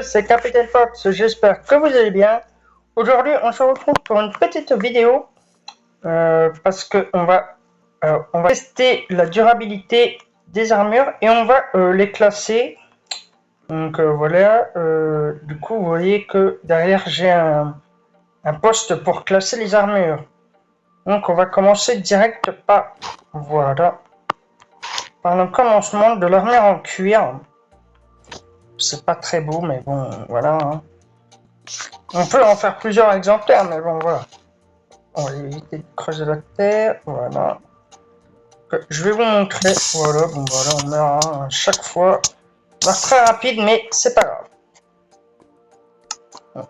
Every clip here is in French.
C'est Capitaine Fox, j'espère que vous allez bien. Aujourd'hui, on se retrouve pour une petite vidéo parce que on va tester la durabilité des armures et on va les classer. Donc voilà, du coup, vous voyez que derrière j'ai un poste pour classer les armures. Donc on va commencer direct par le commencement de l'armure en cuir. C'est pas très beau, mais bon, voilà. Hein. On peut en faire plusieurs exemplaires, mais bon, voilà. On va éviter de creuser la terre, voilà. Je vais vous montrer, voilà, bon, voilà, on meurt à chaque fois. On meurt très rapide, mais c'est pas grave.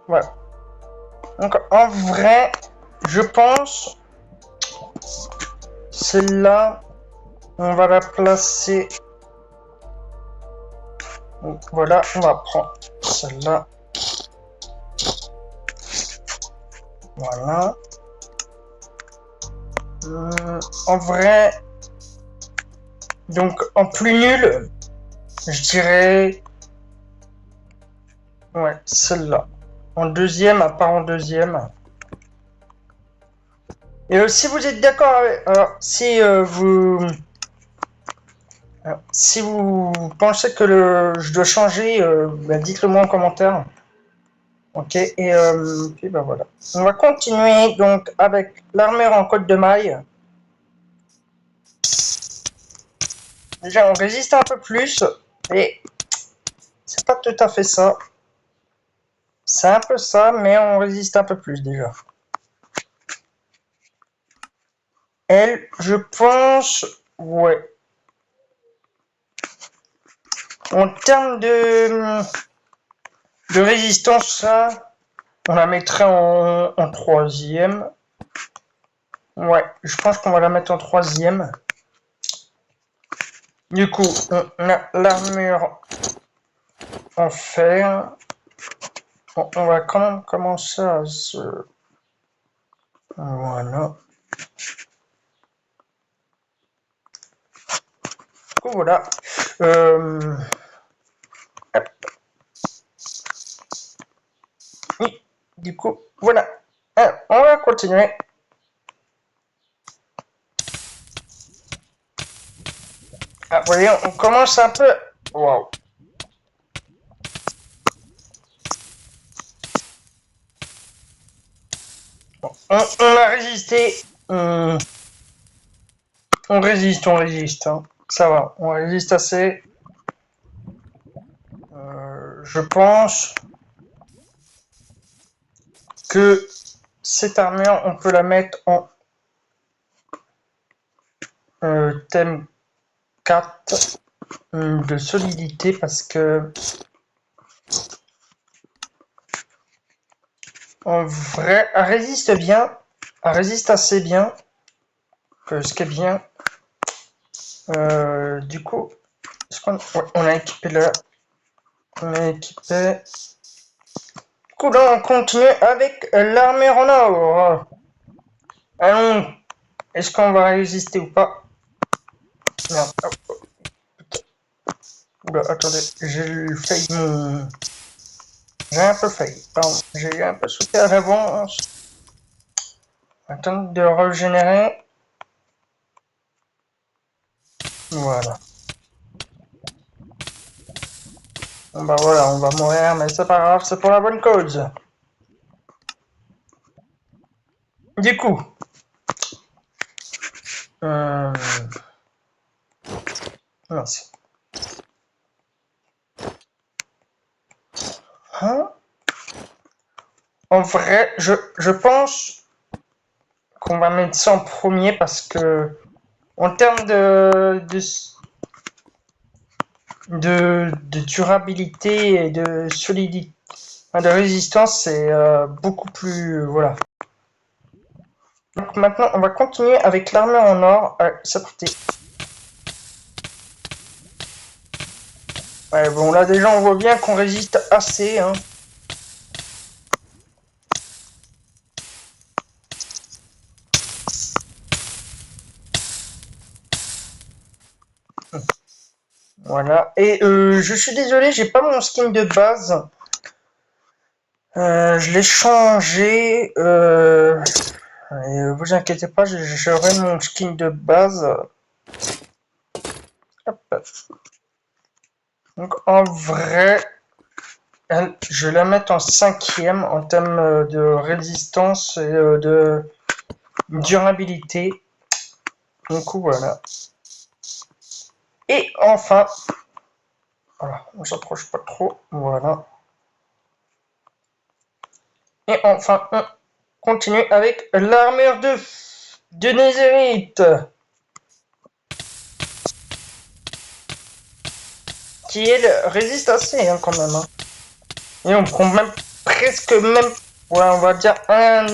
Voilà. Donc, en vrai, je pense, celle-là, on va la placer. Donc, voilà, on va prendre celle-là. Voilà. En vrai, donc en plus nul, je dirais, ouais, celle-là. En deuxième, à part en deuxième. Et si vous êtes d'accord avec, alors si vous pensez que je dois changer, bah, dites-le moi en commentaire. Ok, et puis bah voilà. On va continuer donc avec l'armure en côte de maille. Déjà, on résiste un peu plus, et c'est pas tout à fait ça. C'est un peu ça, mais on résiste un peu plus déjà. Elle, je pense, ouais. En termes de résistance, ça, on la mettrait en troisième. Ouais, je pense qu'on va la mettre en troisième. Du coup, on a l'armure en fer. Bon, on va quand même commencer à se... Voilà. Du coup, voilà. Hop. Oui, du coup, voilà. On va continuer. Ah, vous voyez, on commence un peu... Waouh. Bon, on a résisté. On résiste. Hein. Ça va, on résiste assez. Je pense que cette armure, on peut la mettre en thème 4 de solidité parce que en vrai, elle résiste bien, elle résiste assez bien, ce qui est bien. Du coup, on a équipé là, on a équipé. Du coup, là, on continue avec l'armure en or. Allons, est-ce qu'on va résister ou pas? Merde. Oh, oula, attendez, j'ai failli mon... J'ai un peu failli, pardon. J'ai un peu sauté à l'avance. Attendre de régénérer. Voilà. Bon bah voilà, on va mourir, mais c'est pas grave, c'est pour la bonne cause. Du coup. Merci. Hein? En vrai, je pense qu'on va mettre ça en premier parce que en termes de durabilité et de solidité, de résistance, c'est beaucoup plus... voilà. Donc maintenant, on va continuer avec l'armure en or. Ça coûtait... Ouais, bon, là déjà, on voit bien qu'on résiste assez. Hein. Voilà. Et je suis désolé, j'ai pas mon skin de base. Je l'ai changé. Et vous inquiétez pas, j'aurai mon skin de base. Hop. Donc en vrai, je vais la mettre en 5e en termes de résistance et de durabilité. Donc voilà. Et enfin, voilà, on s'approche pas trop. Voilà. Et enfin, on continue avec l'armure de Netherite. Qui elle résiste assez hein, quand même. Hein. Et on prend même presque même, ouais, on va dire un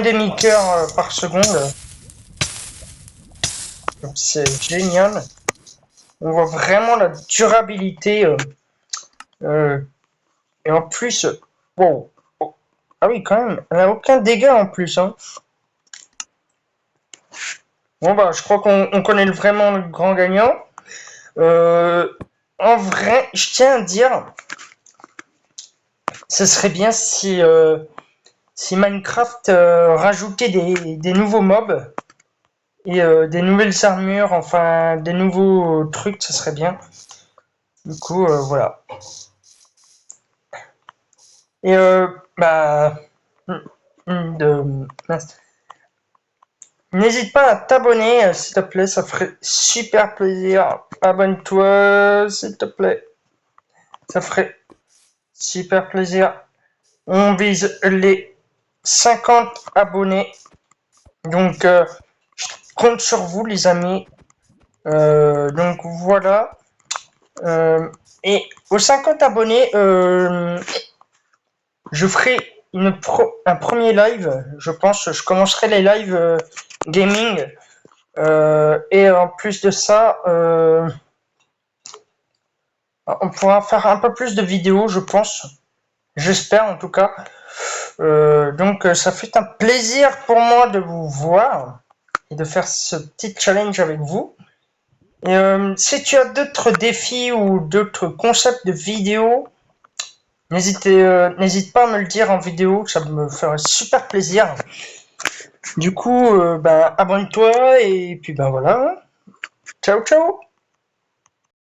demi-cœur par seconde. C'est génial. On voit vraiment la durabilité. Et en plus, wow. Oh. Ah oui, quand même, elle n'a aucun dégât en plus. Hein. Bon bah, je crois qu'on connaît vraiment le grand gagnant. En vrai, je tiens à dire, ce serait bien si Minecraft rajoutait des nouveaux mobs et des nouvelles armures, enfin des nouveaux trucs, ce serait bien. Du coup, voilà. Et bah, n'hésite pas à t'abonner, s'il te plaît, ça ferait super plaisir. Abonne-toi, s'il te plaît. Ça ferait super plaisir. On vise les 50 abonnés. Donc, je compte sur vous, les amis. Donc, voilà. Et aux 50 abonnés, je ferai un premier live. Je pense je commencerai les lives gaming. Et en plus de ça, on pourra faire un peu plus de vidéos, je pense. J'espère en tout cas. Donc ça fait un plaisir pour moi de vous voir et de faire ce petit challenge avec vous. Et si tu as d'autres défis ou d'autres concepts de vidéos, n'hésite pas à me le dire en vidéo, ça me ferait super plaisir. Du coup, abonne-toi et puis voilà. Ciao ciao.